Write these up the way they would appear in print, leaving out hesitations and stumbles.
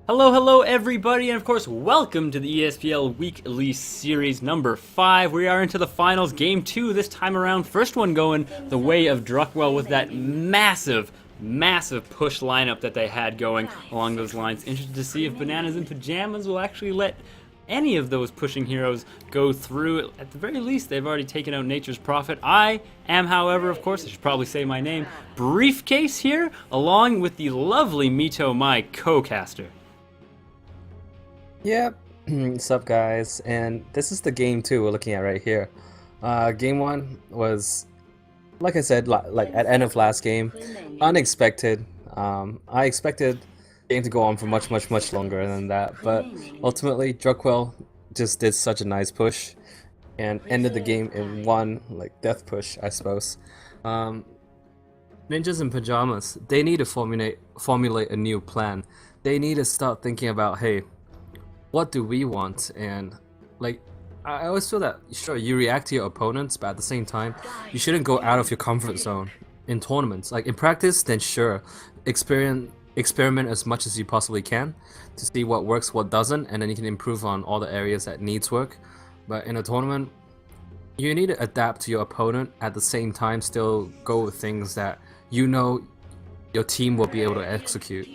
Hello everybody, and of course, welcome to the ESPL Weekly Series number 5. We are into the finals, game 2 this time around. First one going the way of Druckwelle with that massive push lineup that they had going along those lines. Interested to see if Bananas and Pyjamas will actually let any of those pushing heroes go through. At the very least, they've already taken out Nature's Prophet. I am, however, of course, I should probably say my name, Briefcase here, along with the lovely Mito, my co-caster. Yep. What's up, guys? And this is the game 2 we're looking at right here. Game 1 was, like I said, like at end of last game, unexpected. I expected the game to go on for much longer than that, but ultimately Druckwelle just did such a nice push and ended the game in one death push, I suppose. Ninjas in Pyjamas, they need to formulate a new plan. They need to start thinking about, hey, what do we want? And I always feel that sure, you react to your opponents, but at the same time you shouldn't go out of your comfort zone in tournaments. Like in practice, then sure, experiment as much as you possibly can to see what works, what doesn't, and then you can improve on all the areas that needs work. But in a tournament, you need to adapt to your opponent, at the same time still go with things that you know your team will be able to execute.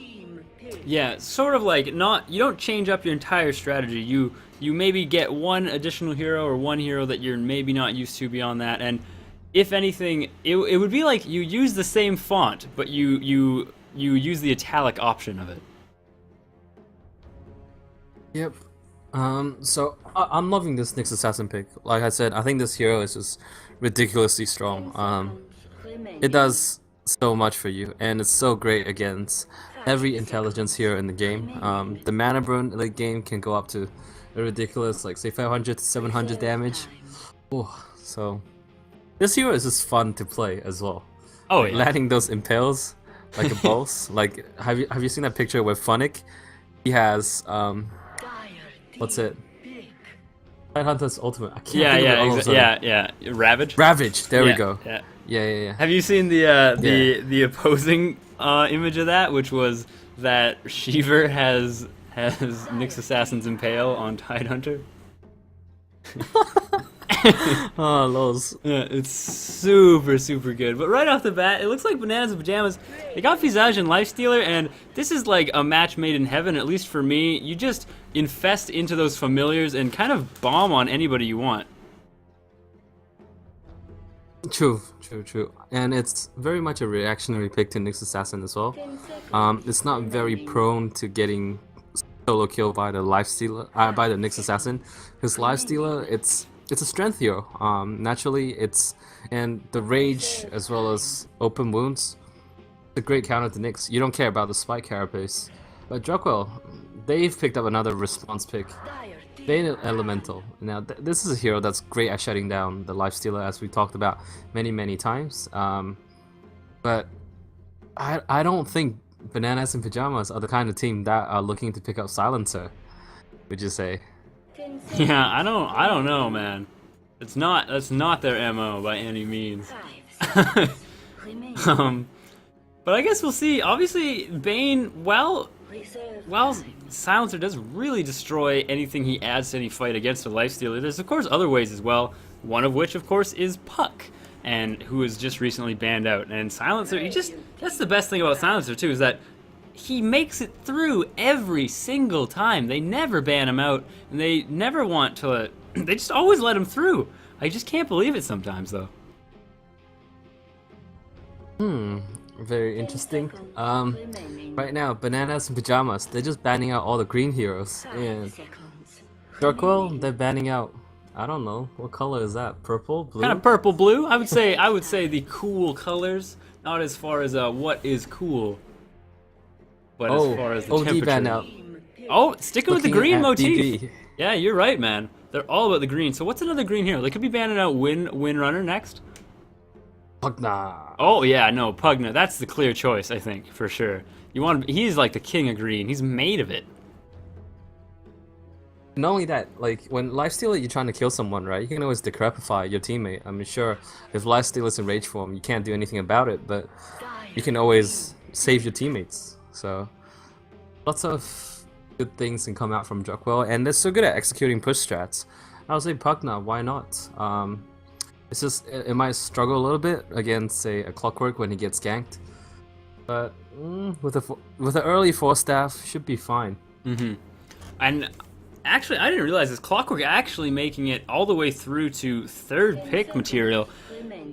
Yeah, sort of like you don't change up your entire strategy. You maybe get one additional hero or one hero that you're maybe not used to beyond that, and if anything, it would be like you use the same font, but you use the italic option of it. Yep. So I'm loving this Nyx Assassin pick. Like I said, I think this hero is just ridiculously strong. It does so much for you, and it's so great against every intelligence hero in the game. The mana burn late game can go up to a ridiculous, like say 500 to 700 damage. Oh, so this hero is just fun to play as well. Oh yeah. Landing those impales like a boss. Like have you seen that picture with Funnick? He has what's it? Hunter's ultimate. I can't think of it all of a sudden. Yeah. Ravage. Ravage. There we go. Yeah. Yeah. Have you seen the opposing image of that, which was that Shiver has Nyx Assassin's Impale on Tidehunter? Oh, lols. Yeah, it's super good. But right off the bat, it looks like Bananas and Pyjamas, they got Visage and Lifestealer, and this is like a match made in heaven, at least for me. You just infest into those familiars and kind of bomb on anybody you want. True. And it's very much a reactionary pick to Nyx Assassin as well. It's not very prone to getting solo kill by the Lifestealer, by the Nyx Assassin, because Lifestealer, it's a strength hero. Naturally, and the rage as well as open wounds, it's a great counter to Nyx. You don't care about the spike carapace, but Druckwelle, they've picked up another response pick. Bane Elemental. Now, this is a hero that's great at shutting down the Lifestealer, as we talked about many times. But I don't think Bananas and Pyjamas are the kind of team that are looking to pick up Silencer. Would you say? Yeah, I don't know, man. That's not their MO by any means. But I guess we'll see. Obviously, Bane, well, Silencer does really destroy anything he adds to any fight against a Lifestealer. There's of course other ways as well, one of which of course is Puck, and who was just recently banned out. And Silencer, that's the best thing about Silencer too, is that he makes it through every single time. They never ban him out, and they never want to, they just always let him through. I just can't believe it sometimes though. Very interesting. Right now, Bananas and Pyjamas, they're just banning out all the green heroes. And Druckwelle, they're banning out, I don't know, what color is that? Purple? Blue? Kind of purple blue. I would say the cool colors, not as far as what is cool, but as far as the temperature. ban out. Oh, sticking with the green motif. DB. Yeah, you're right, man. They're all about the green. So what's another green hero? They could be banning out Windrunner next. Pugna. Oh yeah, no, Pugna. That's the clear choice, I think, for sure. He's like the king of green. He's made of it. Not only that, like when Lifestealer, you're trying to kill someone, right? You can always decrepify your teammate. I mean, sure, if Lifestealer's in rage form, you can't do anything about it, but you can always save your teammates. So, lots of good things can come out from Druckwelle, and they're so good at executing push strats. I would say Puck now, why not? It's just it might struggle a little bit against, say, a Clockwork when he gets ganked, but with an early 4-staff should be fine. And actually, I didn't realize this. Clockwork actually making it all the way through to 3rd pick material.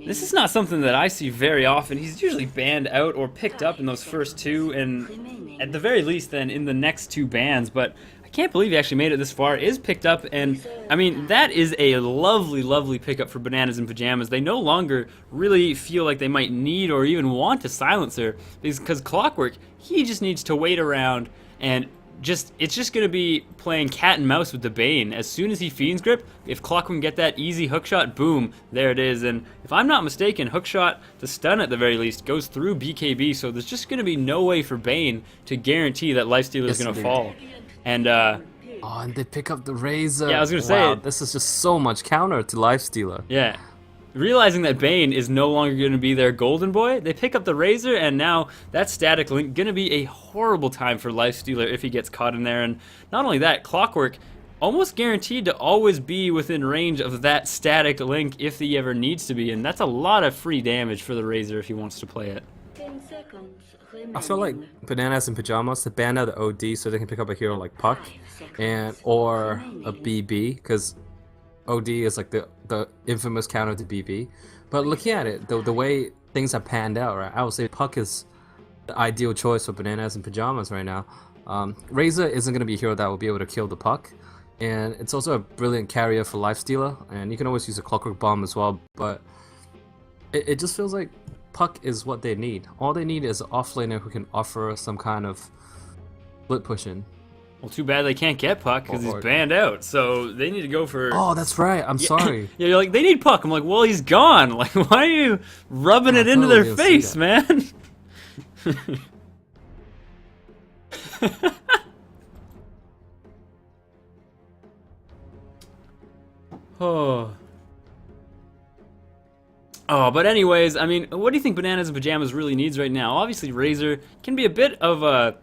This is not something that I see very often. He's usually banned out or picked up in those first 2, and at the very least then in the next 2 bans, but I can't believe he actually made it this far. Is picked up, and I mean, that is a lovely, lovely pickup for Bananas and Pyjamas. They no longer really feel like they might need or even want a silencer, because Clockwork, he just needs to wait around and it's just going to be playing cat and mouse with the Bane. As soon as he Fiend's Grip, if Clockwork can get that easy hookshot, boom, there it is. And if I'm not mistaken, hookshot, the stun at the very least, goes through BKB, so there's just going to be no way for Bane to guarantee that Lifestealer is going to fall. And oh, and they pick up the Razor. Yeah, I was going to say, this is just so much counter to Lifestealer. Yeah. Realizing that Bane is no longer going to be their golden boy, they pick up the Razor, and now that static link going to be a horrible time for Lifestealer if he gets caught in there. And not only that, Clockwork almost guaranteed to always be within range of that static link if he ever needs to be, and that's a lot of free damage for the Razor if he wants to play it. I feel like Bananas and Pyjamas to ban out the OD so they can pick up a hero like Puck or a BB, because OD is like the infamous counter to BB. But looking at it, the way things have panned out, right, I would say Puck is the ideal choice for Bananas and Pyjamas right now. Razor isn't going to be a hero that will be able to kill the Puck, and it's also a brilliant carrier for Lifestealer, and you can always use a Clockwork Bomb as well, but it just feels like Puck is what they need. All they need is an offlaner who can offer some kind of split push-in. Well, too bad they can't get Puck because he's banned out, so they need to go for... Oh, that's right, I'm sorry. Yeah, you're like, they need Puck. I'm like, well, he's gone. Like, why are you rubbing it into their face, man? Oh, but anyways, I mean, what do you think Bananas and Pyjamas really needs right now? Obviously, Razor can be a bit of a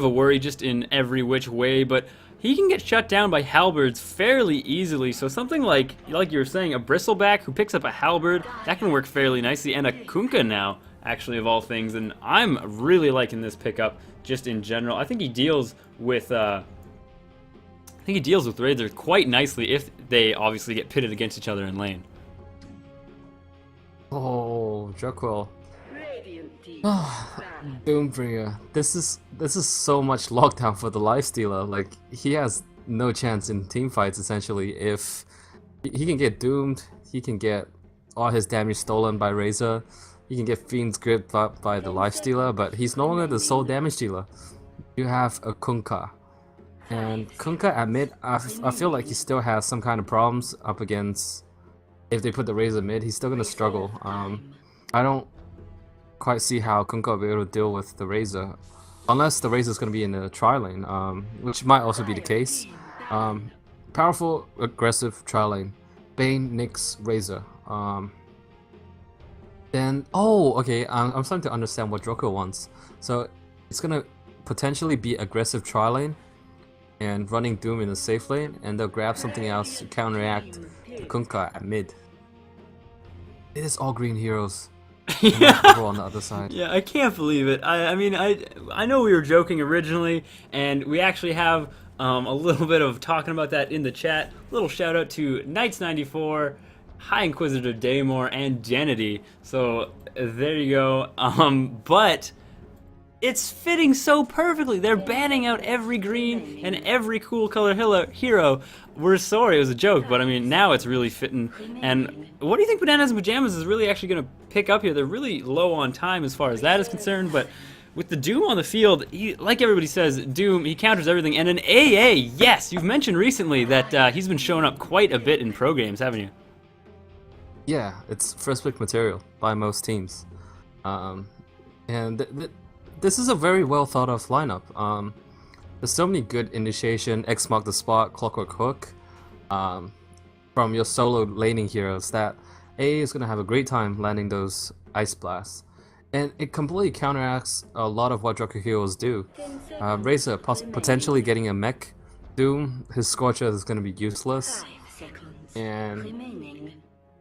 worry just in every which way, but he can get shut down by halberds fairly easily. So something like you were saying, a Bristleback who picks up a halberd, that can work fairly nicely, and a Kunkka now, actually, of all things. And I'm really liking this pickup just in general. I think he deals with Razor quite nicely if they obviously get pitted against each other in lane. Oh, Druckwelle. Doombringer. This is so much lockdown for the Lifestealer. Like, he has no chance in team fights essentially. If he can get doomed, he can get all his damage stolen by Razor, he can get Fiend's Grip by the Lifestealer, but he's no longer the sole damage dealer. You have a Kunkka. And Kunkka at mid, I feel like he still has some kind of problems up against. If they put the Razor mid, he's still gonna struggle. I don't quite see how Kunkka will be able to deal with the Razor, unless the Razor is going to be in the tri lane, which might also be the case. Powerful, aggressive tri lane, Bane, Nyx, Razor. Then, okay, I'm starting to understand what Druckwelle wants. So it's going to potentially be aggressive tri lane and running Doom in the safe lane, and they'll grab something else to counteract the Kunkka at mid. It is all green heroes. Yeah. On the other side. Yeah, I can't believe it. I mean, I know we were joking originally, and we actually have a little bit of talking about that in the chat. Little shout out to Knights94, High Inquisitor Daymore, and Genity. So there you go. But it's fitting so perfectly. They're banning out every green and every cool color hero. We're sorry, it was a joke, but I mean, now it's really fitting. And what do you think Bananas and Pyjamas is really actually going to pick up here? They're really low on time as far as that is concerned, but with the Doom on the field, like everybody says, Doom, he counters everything. And an AA, yes, you've mentioned recently that he's been showing up quite a bit in pro games, haven't you? Yeah, it's first pick material by most teams. And this is a very well thought of lineup. There's so many good initiation, X mark the spot, Clockwork Hook from your solo laning heroes that AA is going to have a great time landing those Ice Blasts. And it completely counteracts a lot of what Druckwelle heroes do. Razor potentially getting a mech Doom, his Scorcher is going to be useless. 5 seconds And remaining.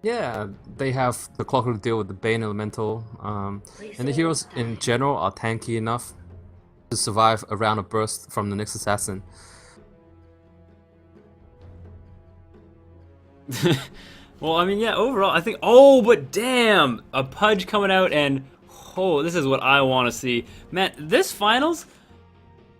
yeah, they have the Clockwork to deal with the Bane Elemental. And the heroes in general are tanky enough to survive a round of burst from the Nyx Assassin. Well, I mean, yeah, overall, I think... Oh, but damn! A Pudge coming out and... Oh, this is what I want to see. Man, this finals...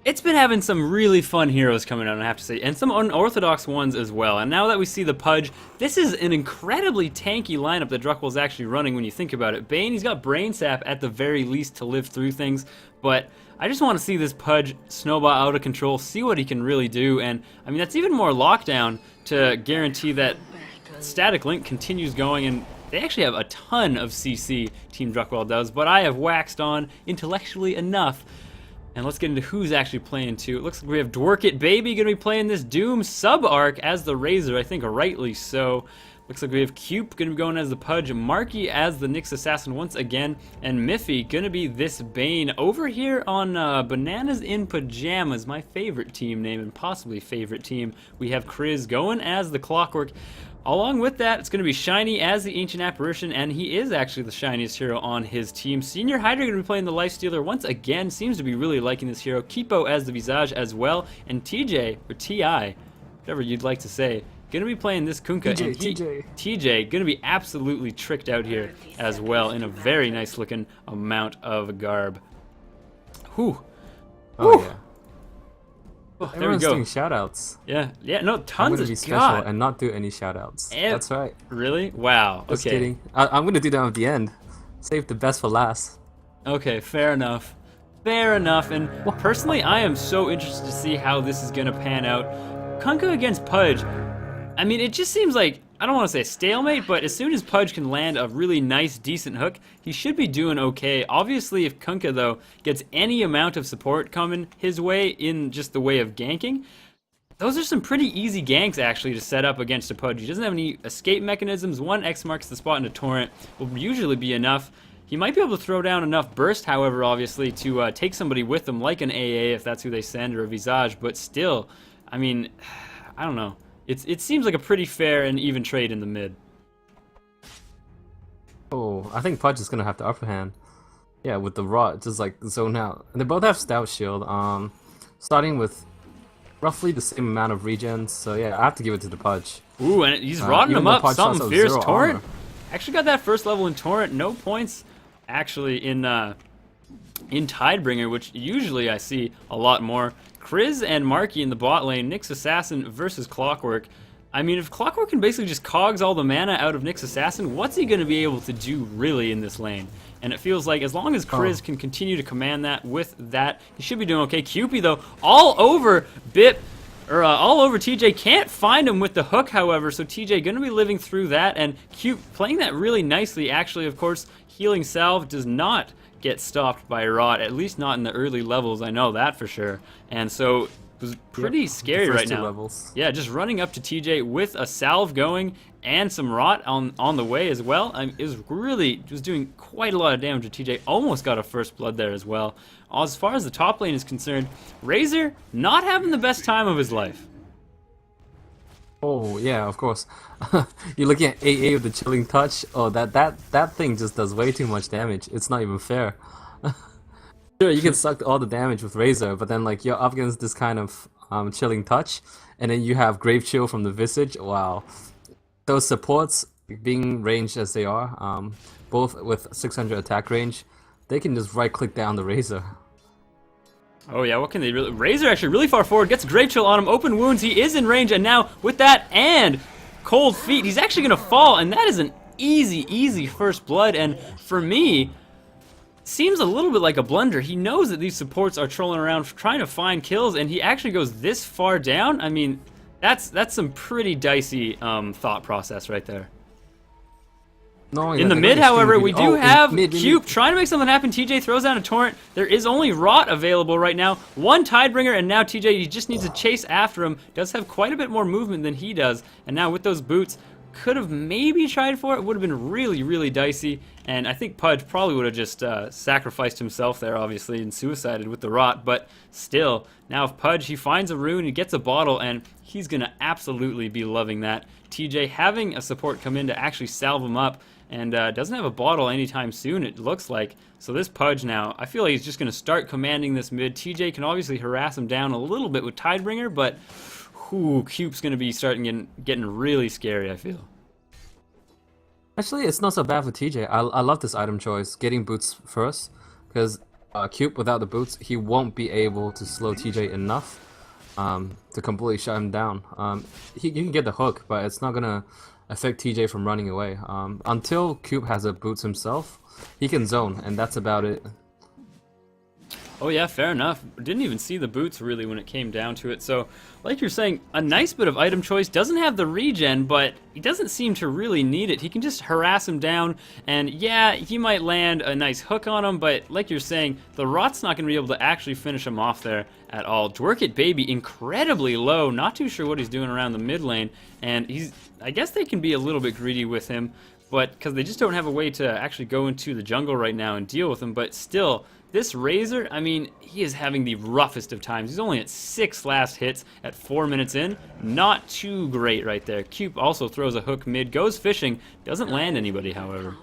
It's been having some really fun heroes coming out, I have to say, and some unorthodox ones as well. And now that we see the Pudge, this is an incredibly tanky lineup that Druckwell's actually running when you think about it. Bane, he's got Brain Sap at the very least to live through things, but I just want to see this Pudge snowball out of control, see what he can really do, and I mean, that's even more lockdown to guarantee that Static Link continues going, and they actually have a ton of CC, Team Druckwelle does, but I have waxed on intellectually enough. And let's get into who's actually playing too. It looks like we have Dworkit Baby gonna be playing this Doom sub-arc as the Razor, I think rightly so. Looks like we have Cube gonna be going as the Pudge, Marky as the Nyx Assassin once again, and Miffy gonna be this Bane. Over here on Bananas in Pyjamas, my favorite team name and possibly favorite team, we have Kriz going as the Clockwork. Along with that, it's going to be Shiny as the Ancient Apparition, and he is actually the shiniest hero on his team. Senior Hydra going to be playing the Lifestealer once again, seems to be really liking this hero. Kipo as the Visage as well, and TJ, or TI, whatever you'd like to say, going to be playing this Kunkka. TJ going to be absolutely tricked out here as well in a very nice looking amount of garb. Whew. Oh, yeah. Oh, there we Everyone's go. doing shoutouts. Yeah, no, I'm tons gonna of be special God. and not do any shoutouts. That's right. Really? Wow. Just Okay. kidding. I'm gonna do that at the end. Save the best for last. Okay, fair enough. Fair enough, and personally, I am so interested to see how this is gonna pan out. Kunkka against Pudge, I mean, it just seems like, I don't want to say stalemate, but as soon as Pudge can land a really nice, decent hook, he should be doing okay. Obviously, if Kunkka, though, gets any amount of support coming his way in just the way of ganking, those are some pretty easy ganks, actually, to set up against a Pudge. He doesn't have any escape mechanisms. 1 X marks the spot in a torrent will usually be enough. He might be able to throw down enough burst, however, obviously, to take somebody with him, like an AA, if that's who they send, or a Visage, but still, I mean, I don't know. It seems like a pretty fair and even trade in the mid. Oh, I think Pudge is gonna have the upper hand. Yeah, with the rod, just like zone out. And they both have Stout Shield. Starting with roughly the same amount of regens. So yeah, I have to give it to the Pudge. Ooh, and he's rodding even him though up. Pudge Something also fierce. 0 Torrent. armor. Actually got that first level in Torrent. No points, actually, in Tidebringer, which usually I see a lot more. Kriz and Marky in the bot lane. Nyx Assassin versus Clockwork. I mean, if Clockwork can basically just cogs all the mana out of Nyx Assassin, what's he going to be able to do really in this lane? And it feels like as long as Kriz can continue to command that with that, he should be doing okay. Cupid, though, all over Bip, or all over TJ. Can't find him with the hook, however, so TJ going to be living through that, and Cupid playing that really nicely. Actually, of course, Healing Salve does not get stopped by Rot, at least not in the early levels, I know that for sure. And so it was pretty scary right now. Levels. Yeah, just running up to TJ with a salve going and some Rot on the way as well. I mean, it was doing quite a lot of damage to TJ. Almost got a first blood there as well. As far as the top lane is concerned, Razor not having the best time of his life. Oh yeah, of course. You're looking at AA with the chilling touch. Oh, that thing just does way too much damage. It's not even fair. Sure, you can suck all the damage with Razor, but then like you're up against this kind of chilling touch, and then you have Grave Chill from the Visage. Wow, those supports being ranged as they are, both with 600 attack range, they can just right click down the Razor. Oh yeah, what can they really... Razor actually really far forward, gets Grave Chill on him, open wounds, he is in range, and now with that and Cold Feet, he's actually going to fall, and that is an easy first blood, and for me, seems a little bit like a blunder. He knows that these supports are trolling around trying to find kills, and he actually goes this far down. I mean, that's some pretty dicey thought process right there. In the mid, however, we do have Cube trying to make something happen. TJ throws down a torrent. There is only Rot available right now. 1 Tidebringer, and now TJ, he just needs to chase after him. Does have quite a bit more movement than he does. And now with those boots, could have maybe tried for it. It would have been really, really dicey. And I think Pudge probably would have just sacrificed himself there, obviously, and suicided with the rot. But still, now if Pudge, he finds a rune, he gets a bottle, and he's going to absolutely be loving that. TJ having a support come in to actually salve him up, and doesn't have a bottle anytime soon, it looks like. So this Pudge now, I feel like he's just going to start commanding this mid. TJ can obviously harass him down a little bit with Tidebringer, but Cube's going to be starting getting really scary, I feel. Actually, it's not so bad for TJ. I love this item choice, getting boots first, because Cube without the boots, he won't be able to slow TJ enough to completely shut him down. You can get the hook, but it's not going to affect TJ from running away. Until Cube has a boots himself, he can zone, and that's about it. Oh yeah, fair enough. Didn't even see the boots really when it came down to it. So, like you're saying, a nice bit of item choice. Doesn't have the regen, but he doesn't seem to really need it. He can just harass him down, and yeah, he might land a nice hook on him, but like you're saying, the rot's not going to be able to actually finish him off there at all. Dwerkit Baby incredibly low, not too sure what he's doing around the mid lane, and I guess they can be a little bit greedy with him, but because they just don't have a way to actually go into the jungle right now and deal with him, but still, this Razor, I mean, he is having the roughest of times. He's only at 6 last hits at 4 minutes in. Not too great right there. Cube also throws a hook mid, goes fishing, doesn't land anybody, however.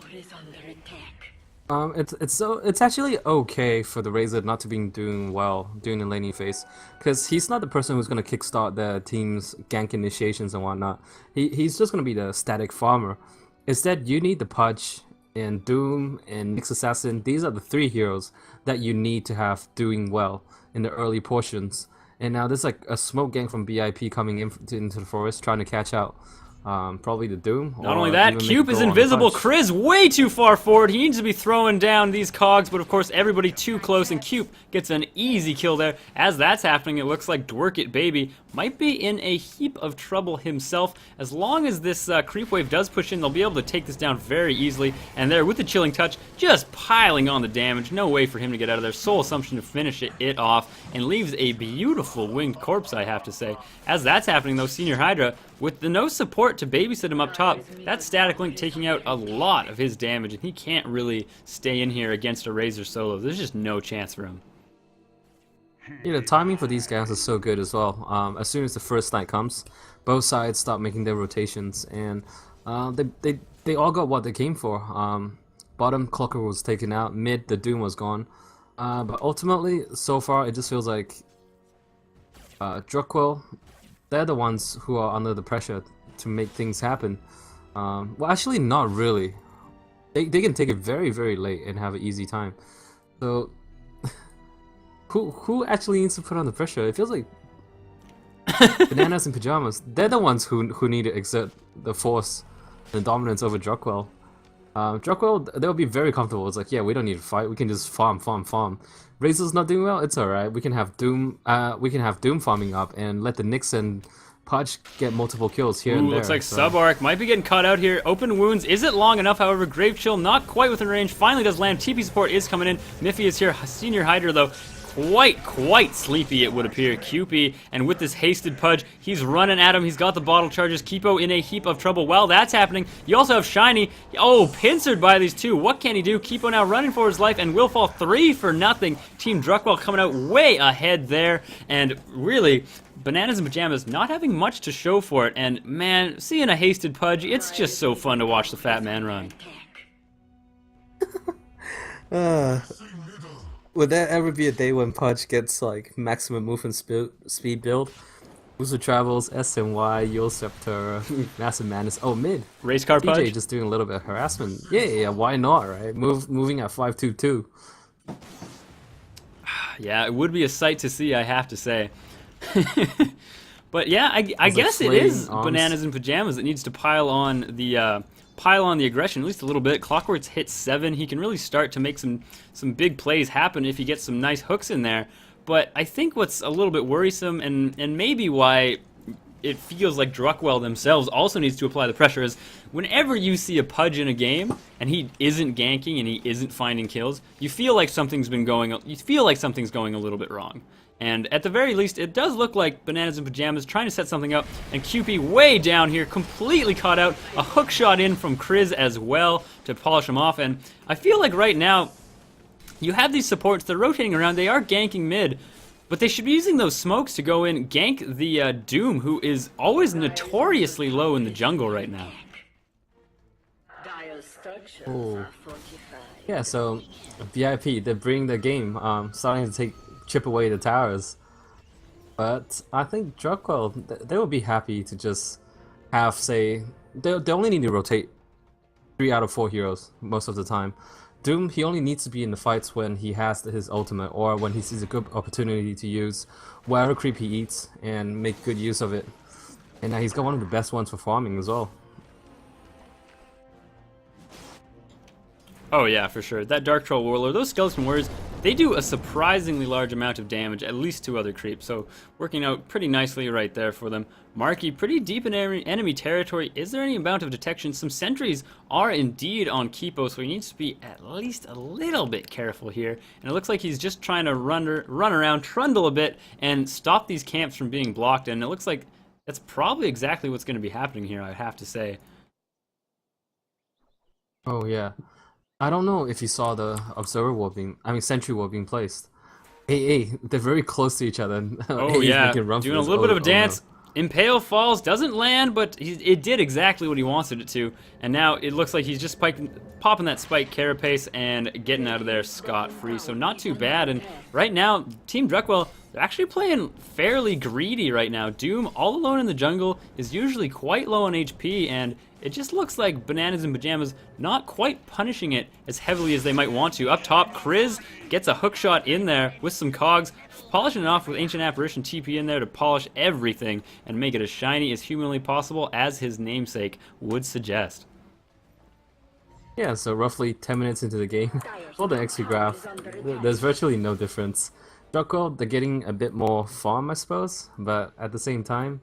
It's actually okay for the Razor not to be doing well during the laning phase, because he's not the person who's going to kickstart the team's gank initiations and whatnot. He's just going to be the static farmer. Instead, you need the Pudge and Doom and Nyx Assassin. These are the 3 heroes that you need to have doing well in the early portions. And now there's like a smoke gang from BIP coming into the forest trying to catch out probably the Doom. Not only that, Cube is invisible. Chris way too far forward. He needs to be throwing down these cogs, but of course everybody too close, and Cube gets an easy kill there. As that's happening, it looks like Dwerkit Baby might be in a heap of trouble himself. As long as this creep wave does push in, they'll be able to take this down very easily. And there, with the Chilling Touch, just piling on the damage. No way for him to get out of there. Soul Assumption to finish it off, and leaves a beautiful winged corpse, I have to say. As that's happening, though, Senior Hydra, with the no support to babysit him up top, that Static Link taking out a lot of his damage, and he can't really stay in here against a Razor solo. There's just no chance for him. Yeah, the timing for these guys is so good as well. As soon as the first night comes, both sides start making their rotations, and they all got what they came for. Bottom, Clocker was taken out. Mid, the Doom was gone. But ultimately, so far, it just feels like Druckwelle, they're the ones who are under the pressure to make things happen. Well, actually, not really. They can take it very, very late and have an easy time. So, who actually needs to put on the pressure? It feels like Bananas and Pyjamas. They're the ones who need to exert the force and dominance over Druckwelle. Druckwelle, they'll be very comfortable. It's like, yeah, we don't need to fight. We can just farm. Razor's not doing well. It's alright. We can have Doom. We can have Doom farming up and let the Nyx and Pudge get multiple kills here and there. Looks like Subarc might be getting caught out here. Open wounds. Is it long enough? However, Grave Chill not quite within range. Finally does land. TP support is coming in. Miffy is here. Senior Hydra though, quite sleepy, it would appear. QP, and with this hasted Pudge, he's running at him. He's got the bottle charges. Kipo in a heap of trouble. While that's happening, you also have Shiny. Oh, pincered by these two. What can he do? Kipo now running for his life, and will fall 3-0. Team Druckwelle coming out way ahead there, and really, Bananas and Pyjamas not having much to show for it. And man, seeing a hasted Pudge, it's just so fun to watch the fat man run. Would there ever be a day when Pudge gets like maximum movement speed build? Booster Travels, SNY, Yule Scepter, Massive Madness. Oh, mid. Race car Pudge? just doing a little bit of harassment. Yeah, why not, right? Moving at 522. Yeah, it would be a sight to see, I have to say. But yeah, I guess it is Bananas and Pyjamas that needs to pile on the aggression at least a little bit. Clockwork's hit 7. He can really start to make some big plays happen if he gets some nice hooks in there. But I think what's a little bit worrisome and maybe why it feels like Druckwelle themselves also needs to apply the pressure. Is whenever you see a Pudge in a game and he isn't ganking and he isn't finding kills, you feel like something's going a little bit wrong. And at the very least, it does look like Bananas in Pyjamas trying to set something up, and QP way down here, completely caught out. A hook shot in from Kriz as well to polish him off, and I feel like right now, you have these supports, they're rotating around, they are ganking mid, but they should be using those smokes to go in, gank the Doom, who is always notoriously low in the jungle right now. Oh. Yeah, so VIP, they're bringing the game, starting to chip away the towers. But I think Druckwelle, they will be happy to just have, say, they only need to rotate 3 out of 4 heroes most of the time. Doom, he only needs to be in the fights when he has his ultimate or when he sees a good opportunity to use whatever creep he eats and make good use of it. And he's got one of the best ones for farming as well. Oh yeah, for sure. That Dark Troll Warlord, those Skeleton Warriors, they do a surprisingly large amount of damage, at least to other creeps, so working out pretty nicely right there for them. Marky, pretty deep in enemy territory. Is there any amount of detection? Some sentries are indeed on Kipo, so he needs to be at least a little bit careful here. And it looks like he's just trying to run around, trundle a bit, and stop these camps from being blocked, and it looks like that's probably exactly what's going to be happening here, I have to say. Oh yeah. I don't know if you saw the sentry wall being placed. Hey, they're very close to each other. Oh yeah, doing a little bit of a dance. No. Impale falls, doesn't land, but it did exactly what he wanted it to. And now it looks like he's just popping that spike carapace and getting out of there scot-free. So not too bad. And right now, Team Druckwelle, they're actually playing fairly greedy right now. Doom, all alone in the jungle, is usually quite low on HP, and it just looks like Bananas in Pyjamas not quite punishing it as heavily as they might want to. Up top, Kriz gets a hook shot in there with some cogs, polishing it off with Ancient Apparition TP in there to polish everything and make it as shiny as humanly possible, as his namesake would suggest. Yeah, so roughly 10 minutes into the game, all the XP graph, there's virtually no difference. Druckwelle, they're getting a bit more farm, I suppose, but at the same time,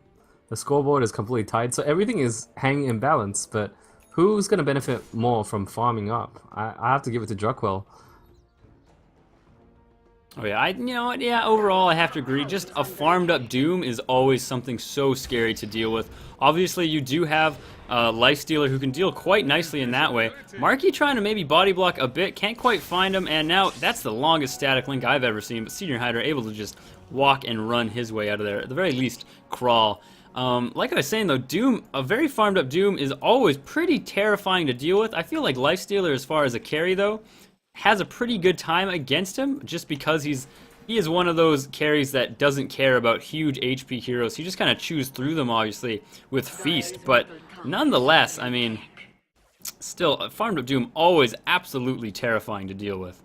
the scoreboard is completely tied, so everything is hanging in balance, but who's going to benefit more from farming up? I have to give it to Druckwelle. Oh yeah, you know what, yeah, overall I have to agree, just a farmed up Doom is always something so scary to deal with. Obviously you do have a Lifestealer who can deal quite nicely in that way. Marky trying to maybe body block a bit, can't quite find him, and now that's the longest static link I've ever seen, but Senior Hydra able to just walk and run his way out of there, at the very least crawl. Like I was saying though, Doom, a very farmed up Doom is always pretty terrifying to deal with. I feel like Lifestealer, as far as a carry though, has a pretty good time against him, just because he is one of those carries that doesn't care about huge HP heroes. He just kind of chews through them, obviously, with Feast, but nonetheless, I mean, still, a farmed up Doom always absolutely terrifying to deal with.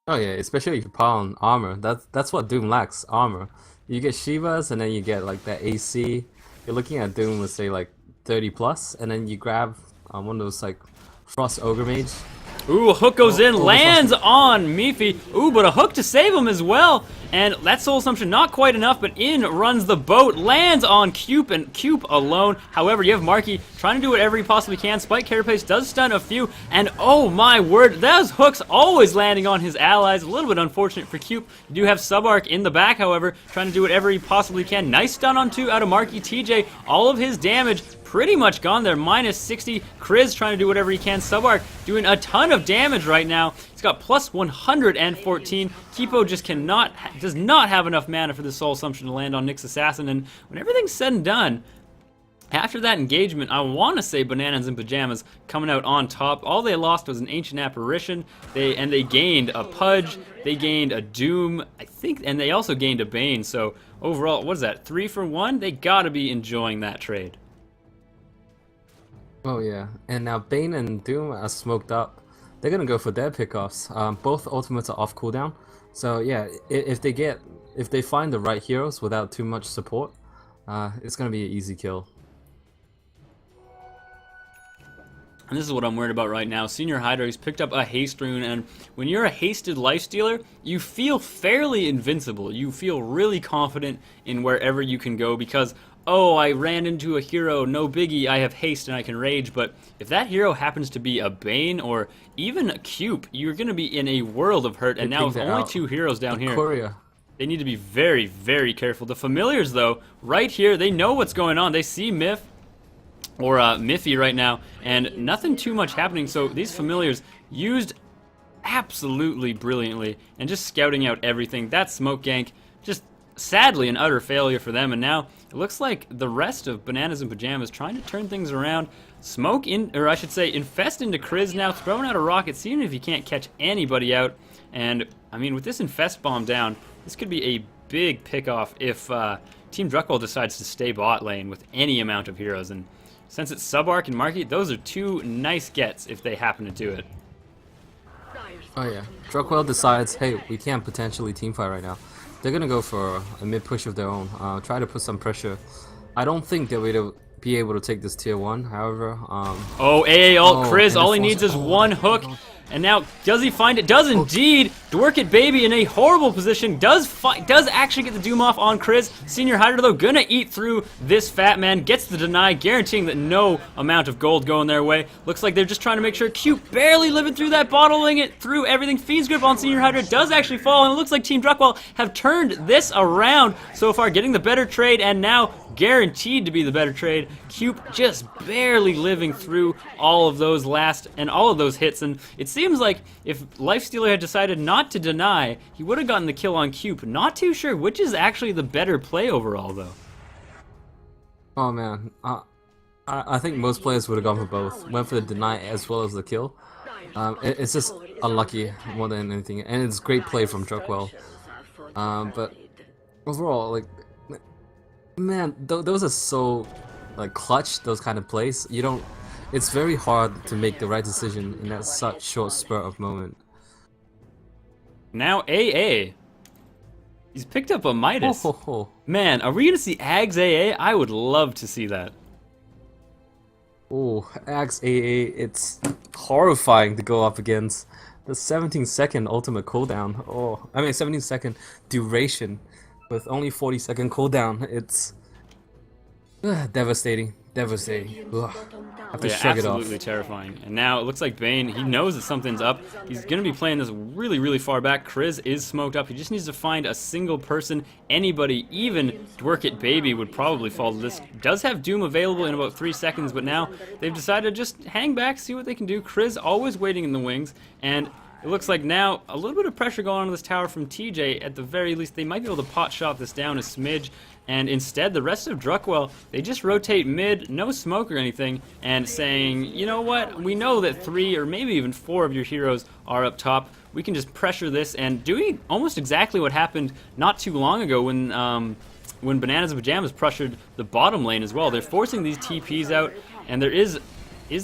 Oh yeah, especially if you pile on armor. That's what Doom lacks, armor. You get Shivas, and then you get like that AC. You're looking at Doom with say like 30 plus, and then you grab one of those like Frost Ogre Mage. Ooh, a hook goes in, lands on Mifi. Ooh, but a hook to save him as well. And that Soul Assumption not quite enough, but in runs the boat, lands on Cube, and Cube alone. However, you have Marky trying to do whatever he possibly can. Spike Carapace does stun a few, and oh my word, those hooks always landing on his allies. A little bit unfortunate for Cube. You do have Subarc in the back, however, trying to do whatever he possibly can. Nice stun on 2 out of Marky. TJ, all of his damage pretty much gone there, minus 60. Kriz trying to do whatever he can. Subarc doing a ton of damage right now. He's got plus 114. Kipo just does not have enough mana for the Soul Assumption to land on Nyx Assassin, and when everything's said and done, after that engagement, I want to say Bananas in Pyjamas coming out on top. All they lost was an Ancient Apparition, and they gained a Pudge, they gained a Doom, I think, and they also gained a Bane, so overall, what is that, 3 for 1? They gotta be enjoying that trade. Oh yeah, and now Bane and Doom are smoked up. They're gonna go for their pickoffs. Both ultimates are off cooldown, so yeah, if they find the right heroes without too much support, it's gonna be an easy kill. And this is what I'm worried about right now. Senior Hydra, he's picked up a haste rune, and when you're a hasted lifestealer, you feel fairly invincible. You feel really confident in wherever you can go because, oh, I ran into a hero, no biggie, I have haste and I can rage. But if that hero happens to be a Bane or even a Cube, you're going to be in a world of hurt. And now with only 2 heroes down here, Korea. they need to be very, very careful. The familiars, though, right here, they know what's going on. They see Myth or Miffy right now, and nothing too much happening. So these familiars used absolutely brilliantly and just scouting out everything. That smoke gank, just sadly an utter failure for them. And now it looks like the rest of Bananas and Pyjamas trying to turn things around. Smoke in, or I should say, Infest into Kriz now, throwing out a rocket, seeing if he can't catch anybody out. And I mean, with this Infest bomb down, this could be a big pickoff if Team Druckwelle decides to stay bot lane with any amount of heroes. And since it's Subark and Marky, those are 2 nice gets if they happen to do it. Oh yeah, Druckwelle decides, hey, we can't potentially teamfight right now. They're gonna go for a mid push of their own, try to put some pressure. I don't think they'll be able to take this tier 1, however. Oh, AA ult, Kriz, all he needs is one hook. And now, does he find it? Does indeed. Dwork Baby in a horrible position. Does actually get the doom off on Kriz. Senior Hydra, though, gonna eat through this fat man. Gets the deny, guaranteeing that no amount of gold going their way. Looks like they're just trying to make sure Q barely living through that, bottling it through everything. Fiend's Grip on Senior Hydra does actually fall, and it looks like Team Druckwelle have turned this around so far, getting the better trade, and now guaranteed to be the better trade. Cube just barely living through all of those hits, and it seems like if Lifestealer had decided not to deny, he would have gotten the kill on Cube. Not too sure which is actually the better play overall, though. Oh man, I think most players would have gone for both. Went for the deny as well as the kill. It's just unlucky more than anything, and it's great play from Druckwelle. But overall, like, man, those are so like clutch. Those kind of plays, you don't. It's very hard to make the right decision in that such short spurt of moment. Now AA. He's picked up a Midas. Oh. Man, are we gonna see Ags AA? I would love to see that. Oh, Axe AA, it's horrifying to go up against. The 17-second ultimate cooldown. Oh, I mean 17-second duration with only 40-second cooldown. It's devastating. Devastating. Ugh. Have to shrug it off. Absolutely terrifying. And now it looks like Bane, he knows that something's up. He's going to be playing this really, really far back. Kriz is smoked up. He just needs to find a single person. Anybody, even Dwork Baby, would probably fall to this. Does have Doom available in about 3 seconds, but now they've decided to just hang back, see what they can do. Kriz always waiting in the wings, and it looks like now a little bit of pressure going on in this tower from TJ. At the very least, they might be able to pot shot this down a smidge. And instead, the rest of Druckwelle, they just rotate mid, no smoke or anything, and saying, you know what, we know that 3 or maybe even 4 of your heroes are up top. We can just pressure this, and doing almost exactly what happened not too long ago when Bananas and Pyjamas pressured the bottom lane as well. They're forcing these TPs out, and is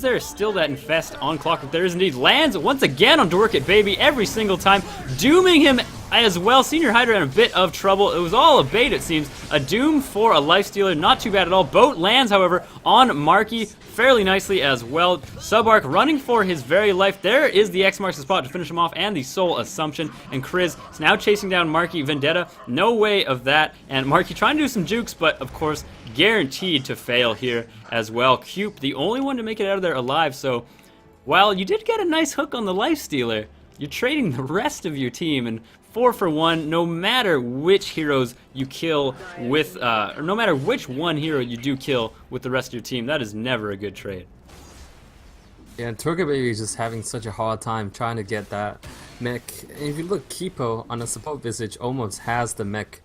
there still that infest on Clockwork? There is indeed. Lands once again on Dwork Baby every single time, dooming him as well. Senior Hydra in a bit of trouble. It was all a bait, it seems. A doom for a Lifestealer, not too bad at all. Boat lands, however, on Marky fairly nicely as well. Subark running for his very life. There is the X marks the spot to finish him off, and the Soul Assumption. And Kriz is now chasing down Marky. Vendetta, no way of that. And Marky trying to do some jukes, but of course, guaranteed to fail here as well. Cube, the only one to make it out of there alive. So, while you did get a nice hook on the Lifestealer, you're trading the rest of your team, and 4 for 1, no matter which heroes you kill with, or no matter which one hero you do kill with the rest of your team, that is never a good trade. Yeah, and Dwork Baby is just having such a hard time trying to get that mech. And if you look, Kipo on the support visage almost has the mech.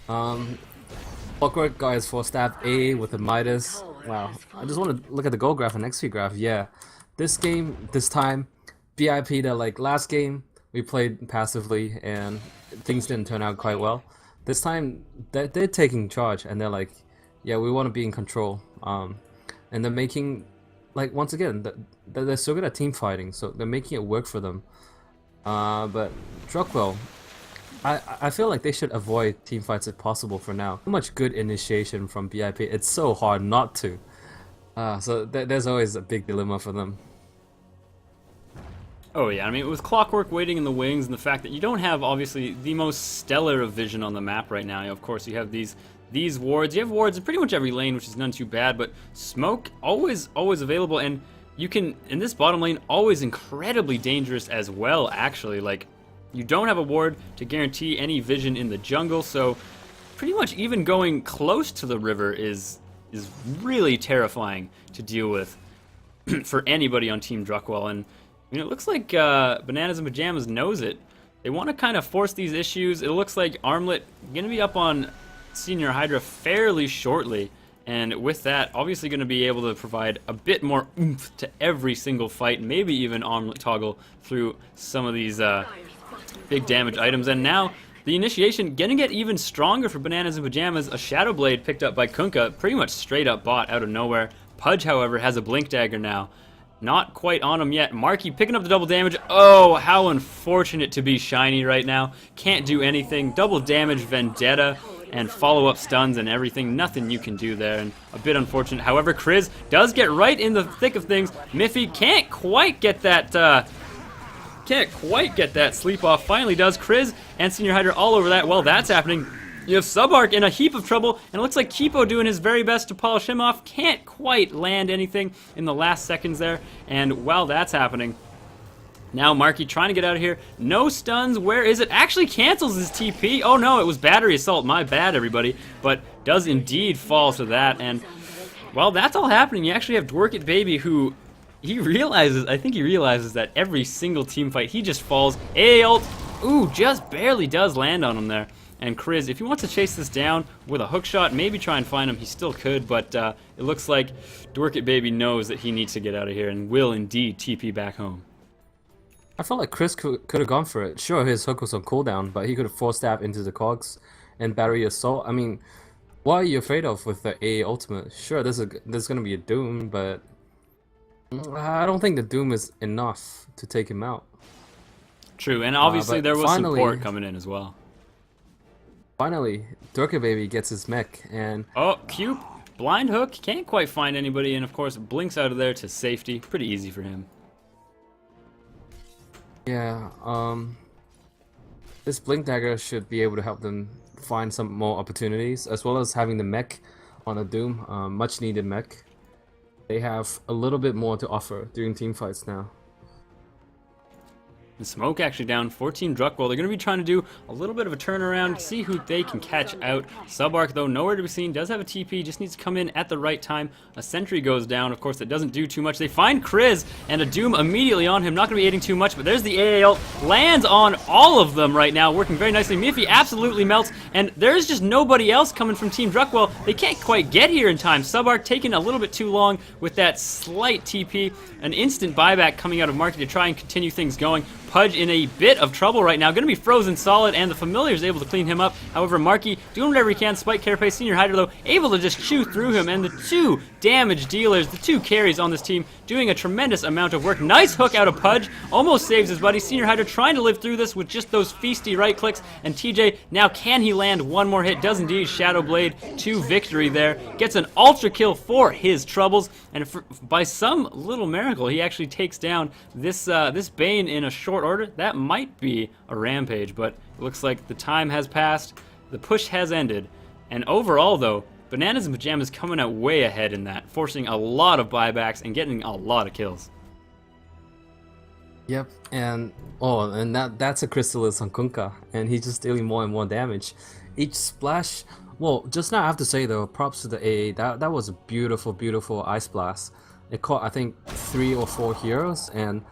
Clockwork got his 4-stab A with the Midas. Wow, I just want to look at the gold graph and XP graph. Yeah, this game, this time, BIP, that like last game, we played passively and things didn't turn out quite well. This time, they're taking charge and they're like, yeah, we want to be in control. And they're making, like, once again, they're so good at team fighting, so they're making it work for them. But Druckwelle, I feel like they should avoid team fights if possible for now. So much good initiation from BIP, it's so hard not to. So there's always a big dilemma for them. Oh yeah, I mean, with Clockwork waiting in the wings and the fact that you don't have, obviously, the most stellar of vision on the map right now. Of course, you have these wards. You have wards in pretty much every lane, which is none too bad, but smoke, always available, and you can, in this bottom lane, always incredibly dangerous as well, actually. Like, you don't have a ward to guarantee any vision in the jungle, so pretty much even going close to the river is really terrifying to deal with for anybody on Team Druckwelle. And I mean, it looks like Bananas and Pyjamas knows it. They want to kind of force these issues. It looks like Armlet going to be up on Senior Hydra fairly shortly. And with that, obviously going to be able to provide a bit more oomph to every single fight. Maybe even Armlet toggle through some of these big damage items. And now, the initiation going to get even stronger for Bananas and Pyjamas. A Shadow Blade picked up by Kunkka, pretty much straight up bot out of nowhere. Pudge, however, has a Blink Dagger now. Not quite on him yet. Marky picking up the double damage. Oh, how unfortunate to be shiny right now. Can't do anything. Double damage Vendetta and follow-up stuns and everything. Nothing you can do there, and a bit unfortunate. However, Kriz does get right in the thick of things. Miffy can't quite get that sleep off. Finally does. Kriz and Senior Hydra all over that. Well, that's happening. You have Subark in a heap of trouble, and it looks like Kipo doing his very best to polish him off. Can't quite land anything in the last seconds there, and while that's happening, now Marky trying to get out of here. No stuns. Where is it? Actually cancels his TP. Oh no, it was Battery Assault. My bad, everybody. But does indeed fall to that, and while that's all happening, you actually have Dworkit Baby, who I think he realizes that every single team fight, he just falls. AA ult, ooh, just barely does land on him there. And Kriz, if he wants to chase this down with a hook shot, maybe try and find him, he still could, but it looks like Dworkit Baby knows that he needs to get out of here and will indeed TP back home. I felt like Chris could have gone for it. Sure, his hook was on cooldown, but he could have force stab into the cogs and Battery Assault. I mean, what are you afraid of with the AA ultimate? Sure, there's going to be a Doom, but I don't think the Doom is enough to take him out. True, and obviously there was support coming in as well. Finally, Dworkit Baby gets his mech, and oh, Cube, blind hook, can't quite find anybody, and of course blinks out of there to safety. Pretty easy for him. Yeah, this Blink Dagger should be able to help them find some more opportunities, as well as having the mech on a Doom, much needed mech. They have a little bit more to offer during team fights now. The smoke actually down 14 Druckwelle. They're going to be trying to do a little bit of a turnaround, see who they can catch out. Subark, though, nowhere to be seen. Does have a TP, just needs to come in at the right time. A sentry goes down. Of course, it doesn't do too much. They find Kriz, and a Doom immediately on him. Not going to be aiding too much, but there's the AA ult. Lands on all of them right now, working very nicely. Miffy absolutely melts, and there's just nobody else coming from Team Druckwelle. They can't quite get here in time. Subark taking a little bit too long with that slight TP. An instant buyback coming out of Marky to try and continue things going. Pudge in a bit of trouble right now. Going to be frozen solid, and the Familiar is able to clean him up. However, Marky doing whatever he can. Spike Carapace, Senior Hydra, though, able to just chew through him. And the two damage dealers, the two carries on this team, doing a tremendous amount of work. Nice hook out of Pudge. Almost saves his buddy. Senior Hydra trying to live through this with just those feisty right clicks. And TJ, now can he land one more hit? Does indeed. Shadow Blade to victory there. Gets an ultra kill for his troubles. And by some little miracle, he actually takes down this Bane in a short order. That might be a rampage, but it looks like the time has passed, the push has ended, and overall though, Bananas and Pyjamas coming out way ahead in that, forcing a lot of buybacks and getting a lot of kills. Yep, and that's a Crystallis on Kunkka, and he's just dealing more and more damage. Each splash, well, just now I have to say though, props to the AA, that was a beautiful, beautiful Ice Blast. It caught, I think, 3 or 4 heroes, and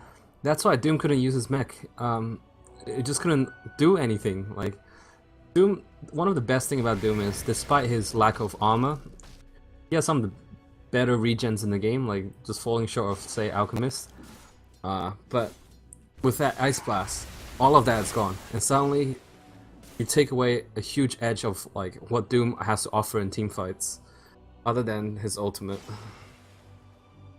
that's why Doom couldn't use his mech. It just couldn't do anything. Like, Doom, one of the best thing about Doom is, despite his lack of armor, he has some of the better regens in the game, like just falling short of, say, Alchemist. But with that Ice Blast, all of that is gone, and suddenly you take away a huge edge of like what Doom has to offer in team fights, other than his ultimate.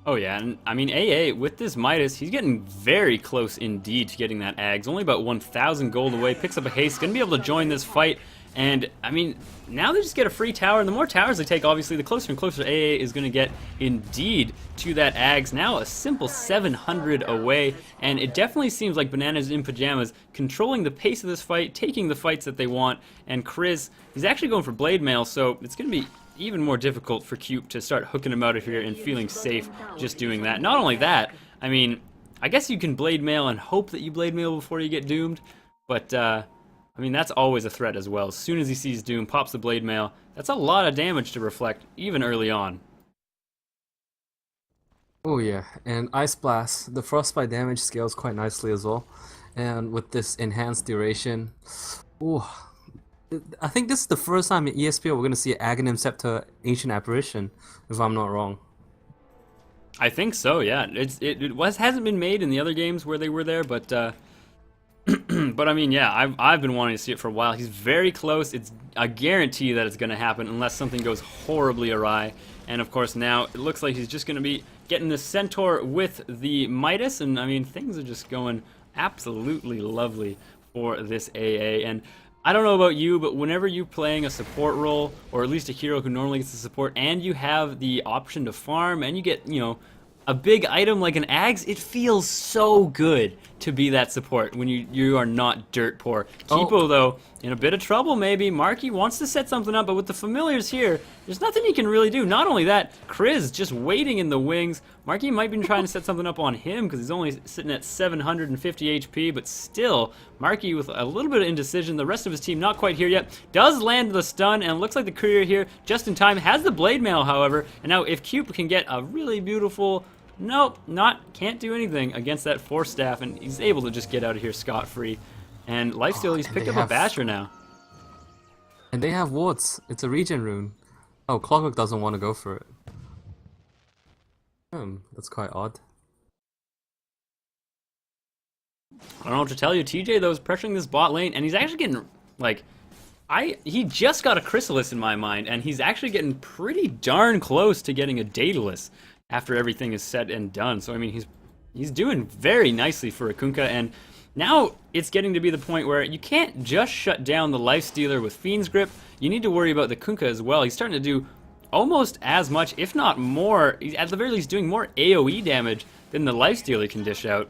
Oh yeah, and I mean AA with this Midas, he's getting very close indeed to getting that Ags. Only about 1,000 gold away, picks up a haste, gonna be able to join this fight. And, I mean, now they just get a free tower, and the more towers they take, obviously, the closer and closer AA is going to get, indeed, to that Ags. Now a simple 700 away, and it definitely seems like Bananas in Pyjamas controlling the pace of this fight, taking the fights that they want, and Chris, he's actually going for Blade Mail, so it's going to be even more difficult for Cube to start hooking him out of here and feeling safe just doing that. Not only that, I mean, I guess you can Blade Mail and hope that you Blade Mail before you get doomed, but, I mean, that's always a threat as well. As soon as he sees Doom, pops the Blade Mail. That's a lot of damage to reflect, even early on. Oh yeah, and Ice Blast, the Frostbite damage scales quite nicely as well. And with this enhanced duration, ooh, I think this is the first time in ESPL we're going to see Aghanim Scepter Ancient Apparition, if I'm not wrong. I think so, yeah. Hasn't been made in the other games where they were there, but but I mean, yeah, I've been wanting to see it for a while. He's very close. It's a guarantee that it's going to happen unless something goes horribly awry. And of course now it looks like he's just going to be getting the Centaur with the Midas, and I mean, things are just going absolutely lovely for this AA. And I don't know about you, but whenever you're playing a support role, or at least a hero who normally gets the support, and you have the option to farm, and you get, you know, a big item like an Ags, it feels so good to be that support when you are not dirt poor. Kipo, though, in a bit of trouble maybe. Marky wants to set something up, but with the familiars here, there's nothing he can really do. Not only that, Kriz just waiting in the wings. Marky might be trying to set something up on him because he's only sitting at 750 HP, but still, Marky with a little bit of indecision. The rest of his team not quite here yet. Does land the stun, and looks like the courier here just in time. Has the Blade Mail, however, and now if Cube can get a really beautiful... Nope, can't do anything against that Force Staff, and he's able to just get out of here scot-free. And lifesteal, he's picked up a Basher now. And they have wards. It's a regen rune. Oh, Clockwork doesn't want to go for it. That's quite odd. I don't know what to tell you. TJ, though, is pressuring this bot lane, and he's actually getting, like... he just got a Chrysalis in my mind, and he's actually getting pretty darn close to getting a Daedalus after everything is said and done. So I mean, he's doing very nicely for a Kunkka, and now it's getting to be the point where you can't just shut down the Lifestealer with Fiend's Grip. You need to worry about the Kunkka as well. He's starting to do almost as much, if not more, at the very least doing more AoE damage than the Lifestealer can dish out.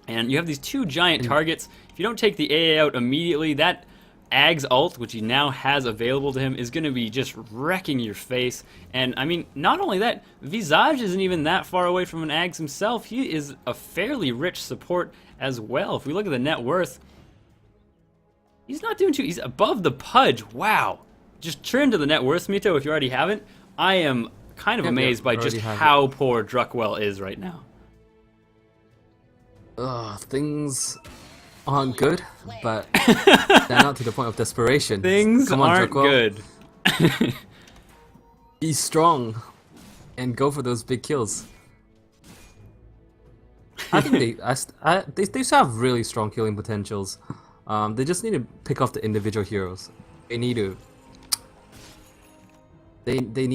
And you have these two giant targets. If you don't take the AA out immediately, that Ag's ult, which he now has available to him, is going to be just wrecking your face. And I mean, not only that, Visage isn't even that far away from an Ags himself. He is a fairly rich support as well. If we look at the net worth, he's not doing too... He's above the Pudge. Wow. Just turn to the net worth, Mito, if you already haven't. I am kind of amazed by just how poor Druckwelle is right now. Things aren't good, but they're not to the point of desperation. Things aren't good. Be strong and go for those big kills. I think they still have really strong killing potentials. They just need to pick off the individual heroes. They need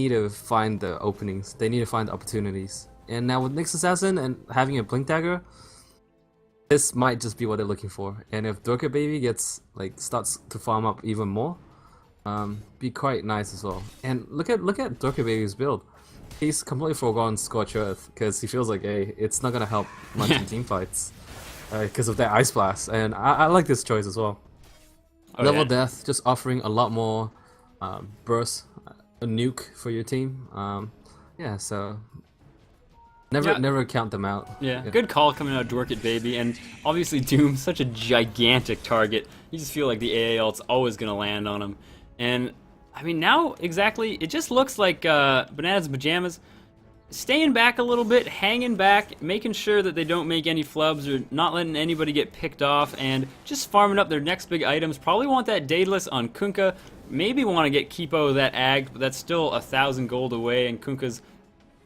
to find the openings. They need to find the opportunities. And now with Nyx Assassin and having a Blink Dagger, this might just be what they're looking for. And if Dorka Baby starts to farm up even more, be quite nice as well. And look at Dorka Baby's build. He's completely forgone Scorch Earth because he feels like, hey, it's not gonna help much in team fights because of that Ice Blast. And I like this choice as well. Level Death, just offering a lot more burst, a nuke for your team. Yeah, so. Never count them out. Yeah, good call coming out of Dorkit Baby, and obviously Doom, such a gigantic target. You just feel like the AA ult's always going to land on him. And, I mean, now, exactly, it just looks like Bananas and Pyjamas staying back a little bit, hanging back, making sure that they don't make any flubs or not letting anybody get picked off, and just farming up their next big items. Probably want that Daedalus on Kunkka, maybe want to get Kipo that Ag, but that's still 1,000 gold away, and Kunkka's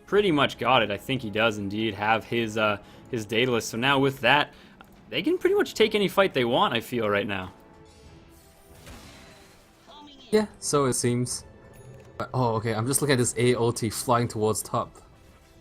pretty much got it. I think he does indeed have his Daedalus. So now with that, they can pretty much take any fight they want, I feel, right now. Yeah, so it seems. Oh, okay, I'm just looking at this AOT flying towards top.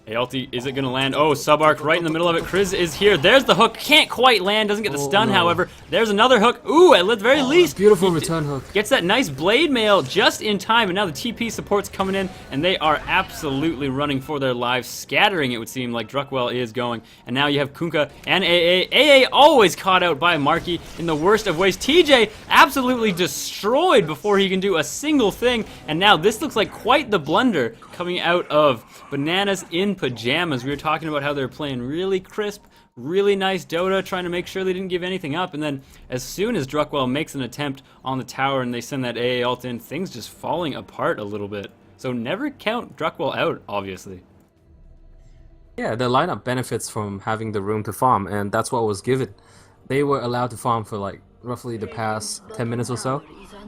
Aelti, is it going to land? Oh, Subarc right in the middle of it. Kriz is here. There's the hook. Can't quite land. Doesn't get the stun, no. however. There's another hook. Ooh, at the very least. Beautiful return hook. Gets that nice blade mail just in time. And now the TP support's coming in. And they are absolutely running for their lives. Scattering, it would seem, like Druckwelle is going. And now you have Kunkka and AA. AA always caught out by Marky in the worst of ways. TJ absolutely destroyed before he can do a single thing. And now this looks like quite the blunder coming out of Bananas in Pyjamas. We were talking about how they're playing really crisp, really nice Dota, trying to make sure they didn't give anything up, and then as soon as Druckwelle makes an attempt on the tower and they send that AA ult in, things just falling apart a little bit. So never count Druckwelle out, obviously. Yeah, the lineup benefits from having the room to farm, and that's what was given. They were allowed to farm for like roughly the past 10 minutes or so,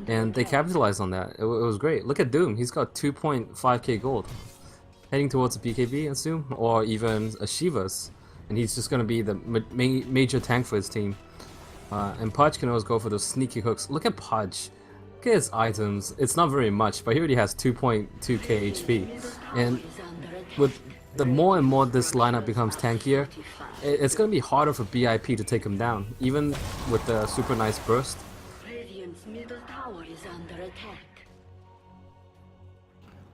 and they capitalized on that. It was great. Look at Doom, he's got 2.5k gold. Heading towards a BKB, I assume, or even a Shiva's, and he's just going to be the major tank for his team. And Pudge can always go for those sneaky hooks. Look at Pudge. Look at his items. It's not very much, but he already has 2.2k HP. And with the more and more this lineup becomes tankier, it's going to be harder for BIP to take him down, even with the super nice burst. Radiant's middle tower is under attack.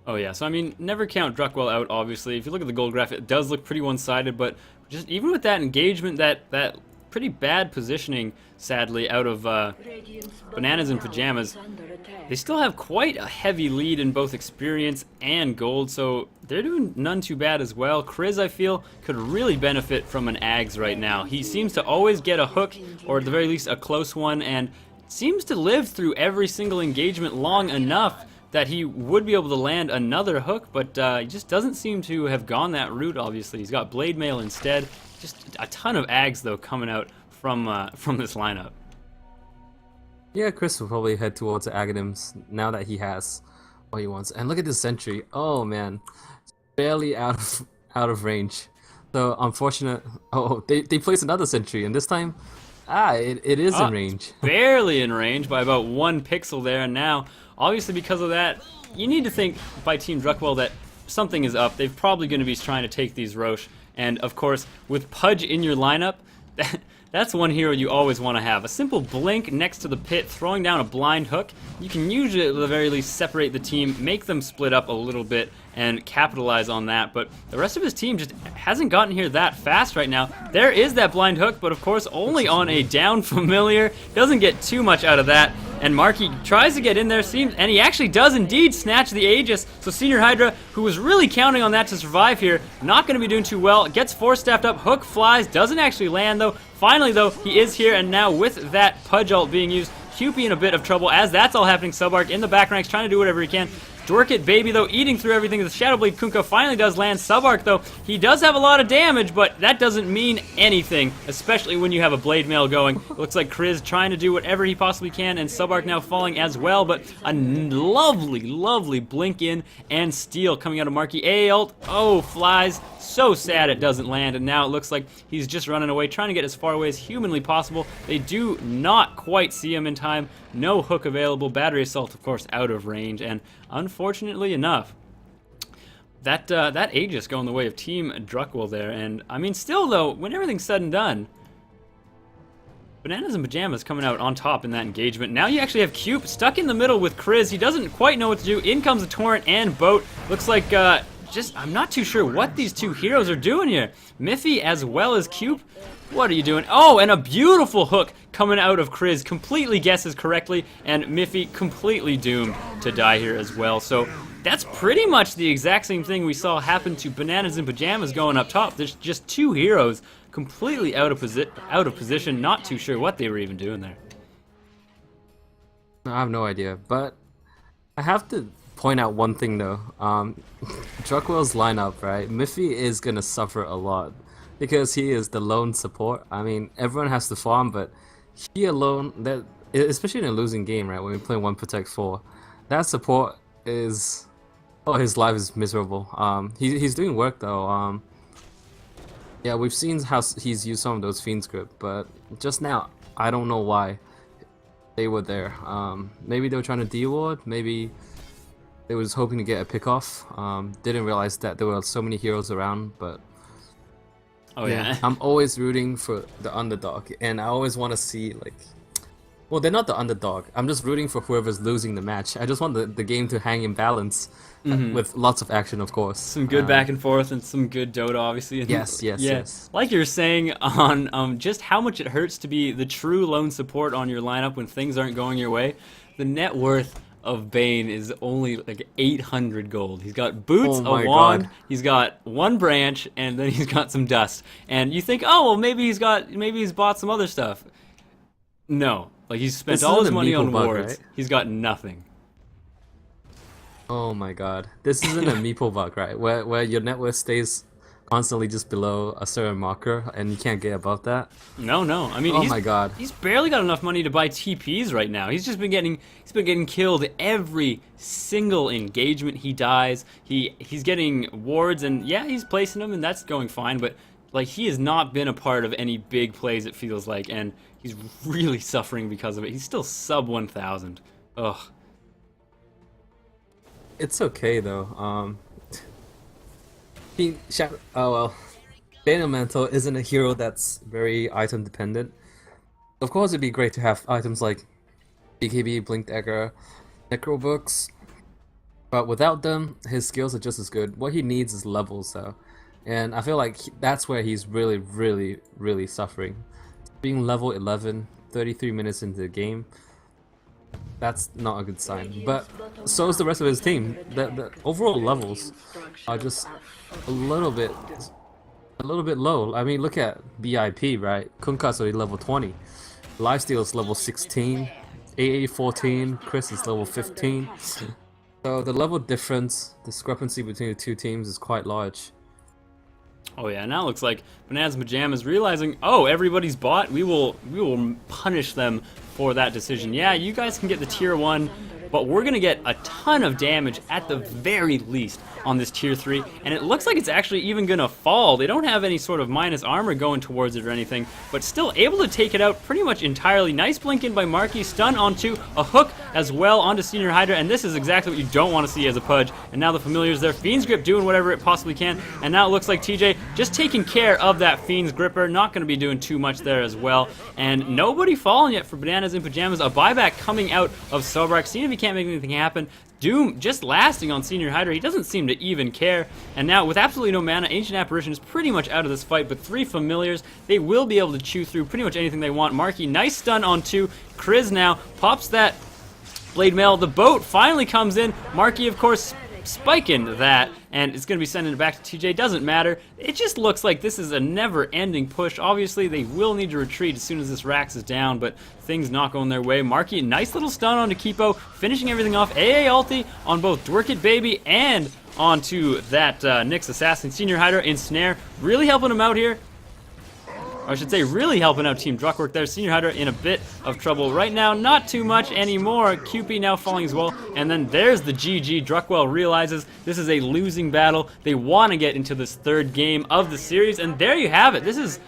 Oh yeah, so I mean, never count Druckwelle out, obviously. If you look at the gold graph, it does look pretty one-sided, but just even with that engagement, that pretty bad positioning, sadly, out of Bananas in Pyjamas, they still have quite a heavy lead in both experience and gold, so they're doing none too bad as well. Kriz, I feel, could really benefit from an Ags right now. He seems to always get a hook, or at the very least a close one, and seems to live through every single engagement long enough that he would be able to land another hook, but he just doesn't seem to have gone that route, obviously. He's got Blade Mail instead. Just a ton of Ags, though, coming out from this lineup. Yeah, Chris will probably head towards the Aghanim's now that he has what he wants. And look at this sentry. Oh, man. Barely out of range. So, unfortunate. Oh, they placed another sentry, and this time, it is in range. Barely in range by about 1 pixel there, and now, obviously because of that, you need to think by Team Druckwelle that something is up. They're probably going to be trying to take these Roche, and of course, with Pudge in your lineup, that's one hero you always want to have. A simple blink next to the pit, throwing down a blind hook. You can usually, at the very least, separate the team, make them split up a little bit, and capitalize on that. But the rest of his team just hasn't gotten here that fast right now. There is that blind hook, but of course only on a down familiar. Doesn't get too much out of that. And Marky tries to get in there, and he actually does indeed snatch the Aegis. So Senior Hydra, who was really counting on that to survive here, not going to be doing too well. Gets 4-staffed up, hook flies, doesn't actually land though. Finally though, he is here, and now with that Pudge ult being used, Cupid in a bit of trouble as that's all happening. Subarc in the back ranks trying to do whatever he can. Dorkit Baby, though, eating through everything. The Shadowblade Kunkka finally does land. Subarc, though, he does have a lot of damage, but that doesn't mean anything, especially when you have a Blade Mail going. It looks like Kriz trying to do whatever he possibly can, and Subarc now falling as well, but a lovely, lovely blink in and steal coming out of Marky. A ult, oh, flies. So sad it doesn't land, and now it looks like he's just running away, trying to get as far away as humanly possible. They do not quite see him in time. No hook available. Battery Assault, of course, out of range, and unfortunately enough, that Aegis going the way of Team Druckwelle there. And I mean, still though, when everything's said and done, Bananas in Pyjamas coming out on top in that engagement. Now you actually have Cube stuck in the middle with Kriz. He doesn't quite know what to do. In comes the Torrent and Boat. Looks like I'm not too sure what these two heroes are doing here. Miffy as well as Cube. What are you doing? Oh, and a beautiful hook coming out of Kriz. Completely guesses correctly, and Miffy completely doomed to die here as well. So that's pretty much the exact same thing we saw happen to Bananas in Pyjamas going up top. There's just two heroes completely out of position. Not too sure what they were even doing there. I have no idea, but I have to point out one thing though. Druckwelle's lineup, right? Miffy is gonna suffer a lot because he is the lone support. I mean, everyone has to farm, but he alone, that especially in a losing game, right? When we play 1 Protect 4, that support is, oh, his life is miserable. He's doing work though. Yeah, we've seen how he's used some of those Fiend script, but just now, I don't know why they were there. Maybe they were trying to de-ward, maybe they was hoping to get a pick off. Didn't realize that there were so many heroes around, but Oh yeah. I'm always rooting for the underdog, and I always want to see like, well, they're not the underdog. I'm just rooting for whoever's losing the match. I just want the game to hang in balance, with lots of action, of course. Some good back and forth and some good Dota, obviously. And Yes. Like you're saying on just how much it hurts to be the true lone support on your lineup when things aren't going your way. The net worth of Bane is only like 800 gold. He's got boots, Oh my a wand, God. he's got one branch, and then he's got some dust. And you think, oh well, maybe he's bought some other stuff. No, like he's spent This all his isn't a money meeple on bug, wards. right? He's got nothing. Oh my god. This isn't a meeple bug, right? Where your net worth stays constantly just below a certain marker and you can't get above that. No. I mean, Oh my God. he's barely got enough money to buy TPs right now. He's been getting killed every single engagement he dies. He's getting wards, and yeah, he's placing them, and that's going fine. But like, he has not been a part of any big plays, it feels like, and he's really suffering because of it. He's still sub 1,000. Ugh. It's okay though. Oh well. Bane Elemental isn't a hero that's very item dependent. Of course, it'd be great to have items like BKB, Blink Dagger, Necro Books, but without them, his skills are just as good. What he needs is levels though, and I feel like that's where he's really suffering. Being level 11, 33 minutes into the game, that's not a good sign. But so is the rest of his team. The overall levels are just a little bit low. I mean, look at BIP, right? Kunka's already level 20. Lifesteal is level 16. AA 14. Chris is level 15. So the level discrepancy between the two teams is quite large. Oh yeah, now it looks like Bananas and Pyjamas realizing, oh, everybody's bought. We will punish them for that decision. Yeah, you guys can get the tier 1, but we're gonna get a ton of damage at the very least on this tier 3, and it looks like it's actually even gonna fall. They don't have any sort of minus armor going towards it or anything, but still able to take it out pretty much entirely. Nice blink in by Marky, stun onto a hook as well onto Senior Hydra, and this is exactly what you don't want to see as a Pudge. And now the Familiar's there, Fiend's Grip doing whatever it possibly can, and now it looks like TJ just taking care of that Fiend's Gripper, not going to be doing too much there as well. And nobody falling yet for Bananas and Pyjamas. A buyback coming out of Sobrak, seeing if he can't make anything happen. Doom just lasting on Senior Hydra. He doesn't seem to even care. And now with absolutely no mana, Ancient Apparition is pretty much out of this fight, but 3 Familiars, they will be able to chew through pretty much anything they want. Marky, nice stun on 2. Kriz now pops that Blade Mail. The boat finally comes in. Marky, of course, spiking that, and it's going to be sending it back to TJ. Doesn't matter. It just looks like this is a never-ending push. Obviously, they will need to retreat as soon as this Rax is down, but things not going their way. Marky, nice little stun onto Kipo, finishing everything off. AA ulti on both Dwerkit Baby and onto that Nyx Assassin. Senior Hydra in Snare, really helping him out here. Or I should say, really helping out Team Druckwork there. Senior Hydra in a bit of trouble right now. Not too much anymore. QP now falling as well. And then there's the GG. Druckwelle realizes this is a losing battle. They want to get into this 3rd game of the series. And there you have it. This is,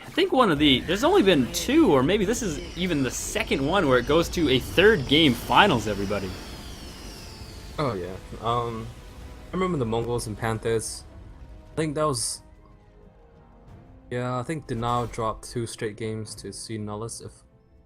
I think, one of the... There's only been 2, or maybe this is even the 2nd one where it goes to a 3rd game finals, everybody. Oh yeah. I remember the Mongols and Panthers. I think that was... Yeah, I think Denial dropped 2 straight games to see Nullus, if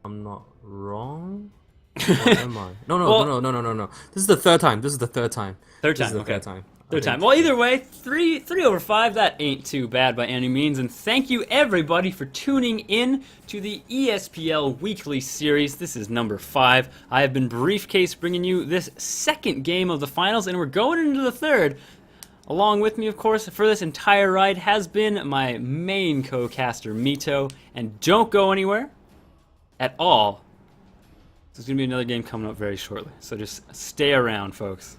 I'm not wrong. Or am I? No. This is the 3rd time. This is the 3rd time. Third This is time, the okay. 3rd time. Third time. Well, either way, 3 over 5, that ain't too bad by any means. And thank you, everybody, for tuning in to the ESPL Weekly Series. This is number 5. I have been Briefcase bringing you this 2nd game of the finals, and we're going into the 3rd. Along with me, of course, for this entire ride has been my main co-caster, Mito. And don't go anywhere at all. There's going to be another game coming up very shortly. So just stay around, folks.